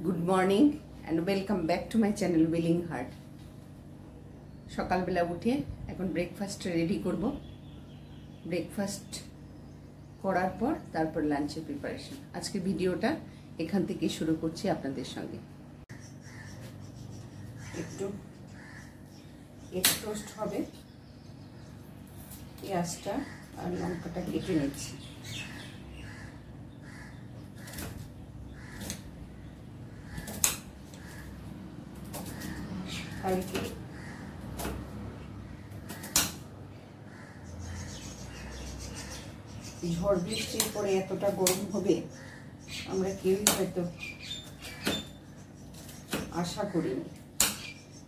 Good morning and welcome back to my channel willing heart. সকালবেলা উঠে এখন breakfast ready করব। ব্রেকফাস্ট করার পর তারপর লাঞ্চের প্রিপারেশন। আজকে ভিডিওটা এখান থেকে শুরু করছি আপনাদের সঙ্গে। একটু এগ টোস্ট হবে, পেঁয়াজটা আর লঙ্কাটা কেটে নিচ্ছি। কালকে ঝড় বৃষ্টির পরে এতটা গরম হবে আমরা কেউই হয়তো আশা করিনি,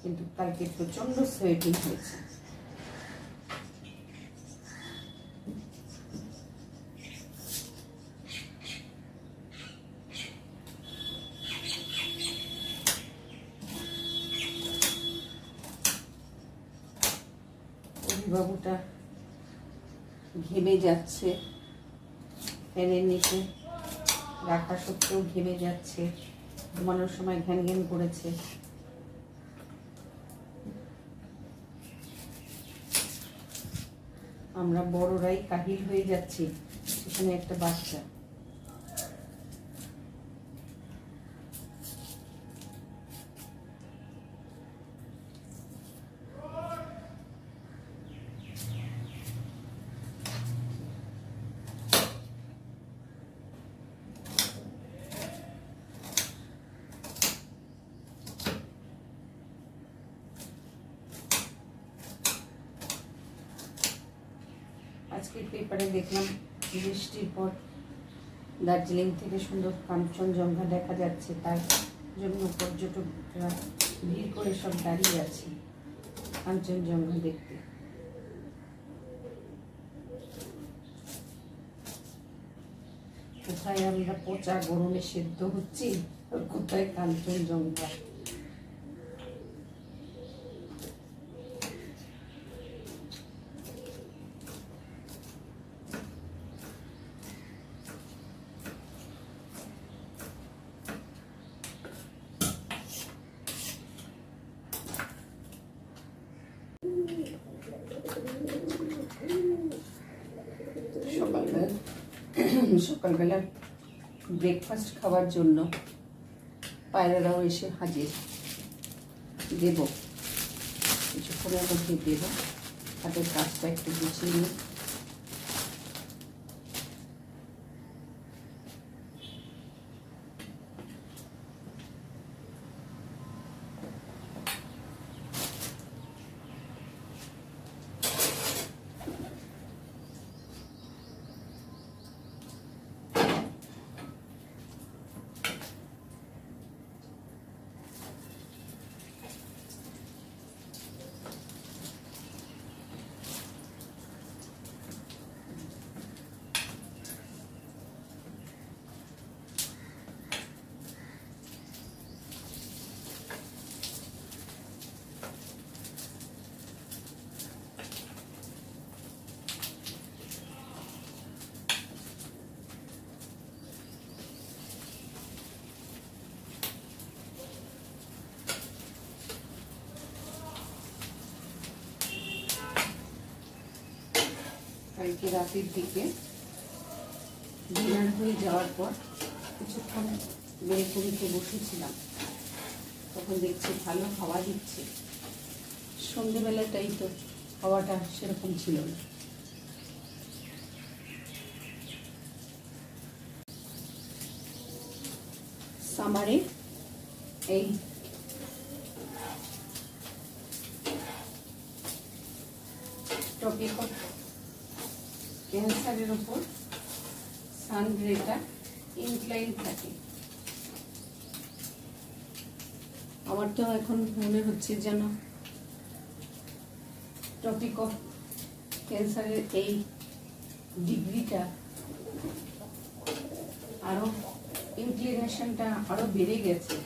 কিন্তু কালকে প্রচন্ড সোয়েটিং হয়েছে। বাবুটা ঘেমে যাচ্ছে, ফ্যানের নিচে রাখা সত্ত্বেও ঘেমে যাচ্ছে, ঘুমানোর সময় ঘ্যান ঘ্যান করেছে। আমরা বড়রাই কাহিল হয়ে যাচ্ছি, সেখানে একটা বাচ্চা। আজকের পেপারে দেখলাম বৃষ্টির পর দার্জিলিং থেকে সুন্দর কাঞ্চনজঙ্ঘা দেখা যাচ্ছে, তার জন্য পর্যটকরা ভিড় করে সব দাঁড়িয়ে আছে কাঞ্চনজঙ্ঘা দেখতে। কোথায় আমরা পচা গরমে সেদ্ধ হচ্ছি আর কোথায় কাঞ্চনজঙ্ঘা। সকালবেলা ব্রেকফাস্ট খাওয়ার জন্য পায়রারাও এসে হাজির। দেব কিছুক্ষণের মধ্যে দেব, হাতের কাজটা একটু গুছিয়ে নিই। কালকে রাতের দিকে ডিনার হয়ে যাওয়ার পর কিছুক্ষণ বেলকনিতে বসেছিলাম, তখন দেখছি ভালো হাওয়া দিচ্ছে। সন্ধ্যেবেলাটাই তো হাওয়াটা সেরকম ছিল না। সামারে এই টপিক অফ ক্যান্সারের উপর সানরেটা ইনক্লাইন থাকে। আমার তো এখন মনে হচ্ছে যেন টপিক অফ ক্যান্সারের এই ডিগ্রিটা আরো ইনক্লিনেশনটা আরো বেড়ে গেছে।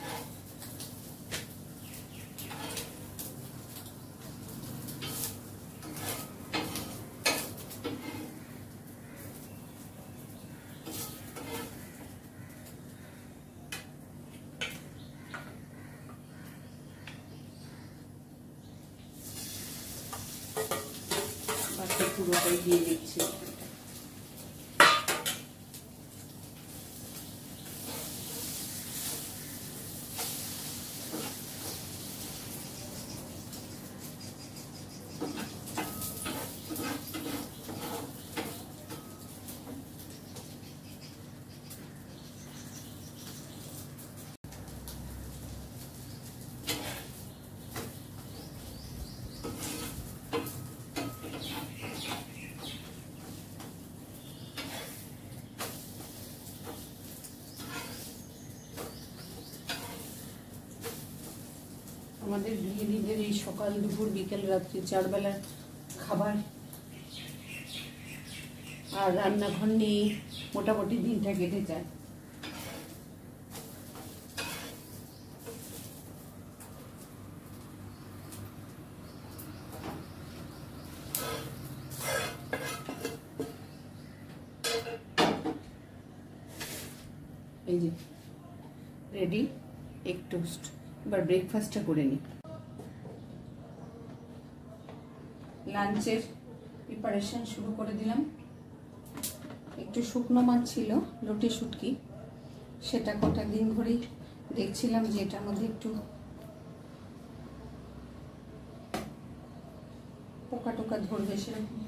পুরোটাই দিয়ে দিচ্ছি। আমাদের গৃহিণীদের এই সকাল দুপুর বিকেল রাত্রি 4 বেলার খাবার আর রান্নাঘর নিয়ে মোটামুটি দিনটা কেটে যায়। এই যে রেডি এগ টোস্ট। এবার ব্রেকফাস্টটা করে নিই। লাঞ্চের প্রিপারেশন শুরু করে দিলাম। একটু শুকনো মাছ ছিল, লোটে শুটকি, সেটা কটা দিন ধরেই দেখছিলাম যে এটার মধ্যে একটু পোকা টোকা ধরবে, সেরকম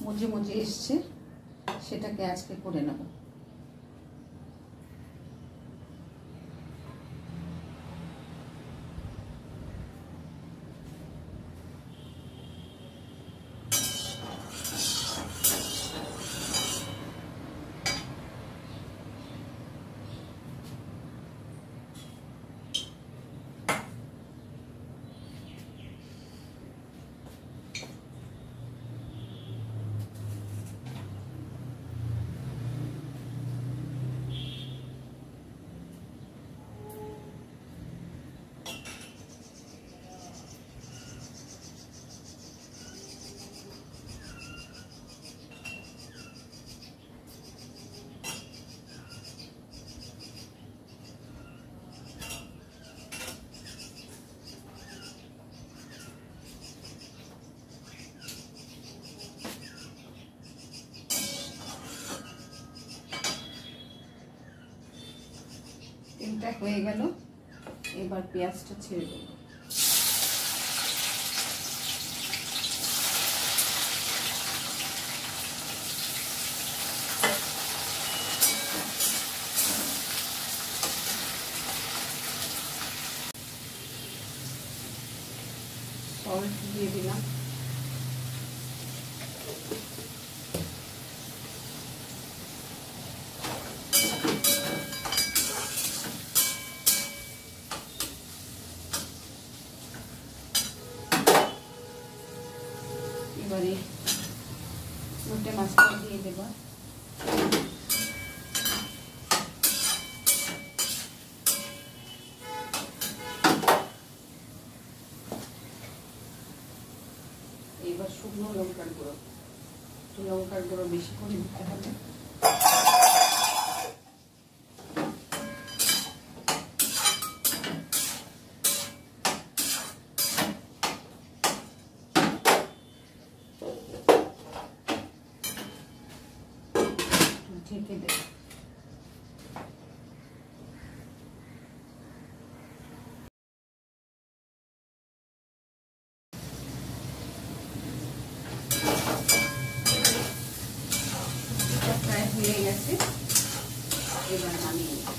মজে মজে এসছে, সেটাকে আজকে করে নেব। এটা হয়ে গেল, এবার পেঁয়াজটা ছেড়ে দেব। সল্ট দিয়ে দিলাম। এবারে লোটে মাছটা দিয়ে দেব। এবার শুকনো লঙ্কার গুঁড়ো, লঙ্কার গুঁড়ো বেশি করে দিতে হবে। ঢেকে দেব। প্রায় হয়ে গেছে, এবার নামিয়ে নেব।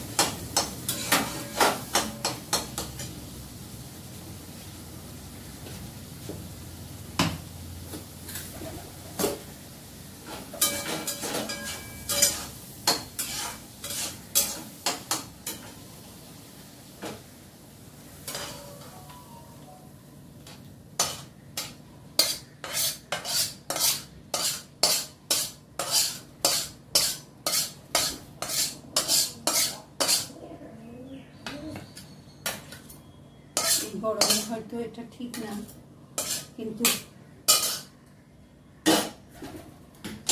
গরমে হয়তো এটা ঠিক না, কিন্তু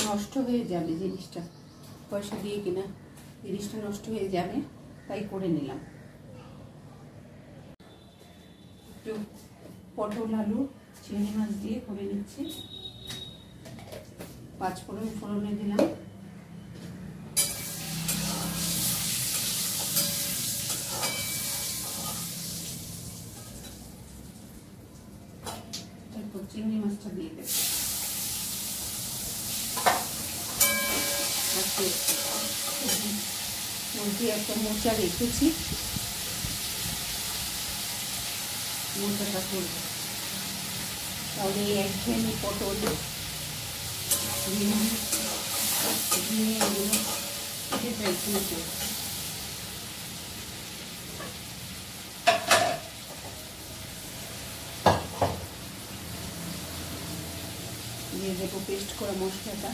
নষ্ট হয়ে যাবে জিনিসটা, পয়সা দিয়ে কিনা জিনিসটা নষ্ট হয়ে যাবে, তাই করে নিলাম। একটু পটল আলু চিংড়ি মাছ দিয়ে করে নিচ্ছি। 5 ফোড়নে দিলাম। এরপর চিংড়ি মাছটা দিয়ে দেব। মধ্যে একটা মোচা রেখেছি, মোচাটা করবো। তাহলে এই একঘেয়েমি পটল দিয়ে এগুলো সেটাই কিন্তু দিয়ে দেবো পেস্ট করা মশলাটা।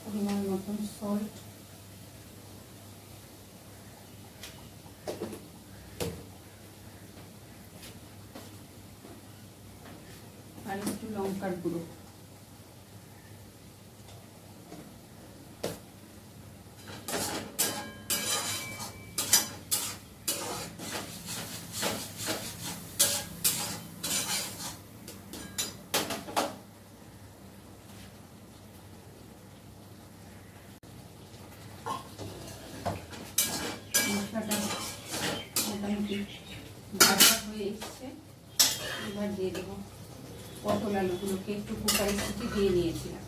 পরিমাণ মতন সল্ট, আর একটু লঙ্কার গুঁড়ো। মশলাটা মোটামুটি ভাজা হয়ে এসছে। এবার দিয়ে দেবো পটল আলুগুলোকে, একটু কুকারে সিটি দিয়ে নিয়েছিলাম।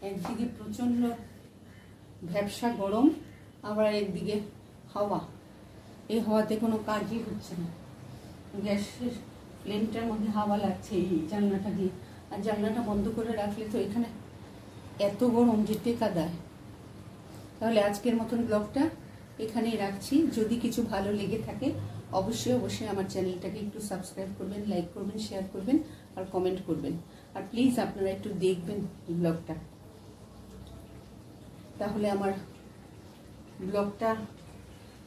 একদিকে প্রচণ্ড ভ্যাপসা গরম, আবার একদিকে হাওয়া। এই হাওয়াতে কোনো কাজই হচ্ছে না। গ্যাসের ফ্লেমটার মধ্যে হাওয়া লাগছে এই জানলাটা দিয়ে, আর জানলাটা বন্ধ করে রাখলে তো এখানে এত গরম যে টেকা দেয়। তাহলে আজকের মতন ব্লগটা এখানেই রাখছি। যদি কিছু ভালো লেগে থাকে অবশ্যই আমার চ্যানেলটাকে একটু সাবস্ক্রাইব করবেন, লাইক করবেন, শেয়ার করবেন আর কমেন্ট করবেন। আর প্লিজ আপনারা একটু দেখবেন ব্লগটা, তাহলে আমার ব্লগটা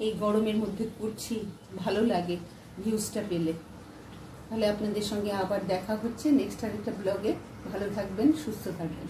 এই গরমের মধ্যে করছি ভালো লাগে ভিউজটা পেলে। তাহলে আপনাদের সঙ্গে আবার দেখা হচ্ছে নেক্সট আরেকটা ব্লগে। ভালো থাকবেন, সুস্থ থাকবেন।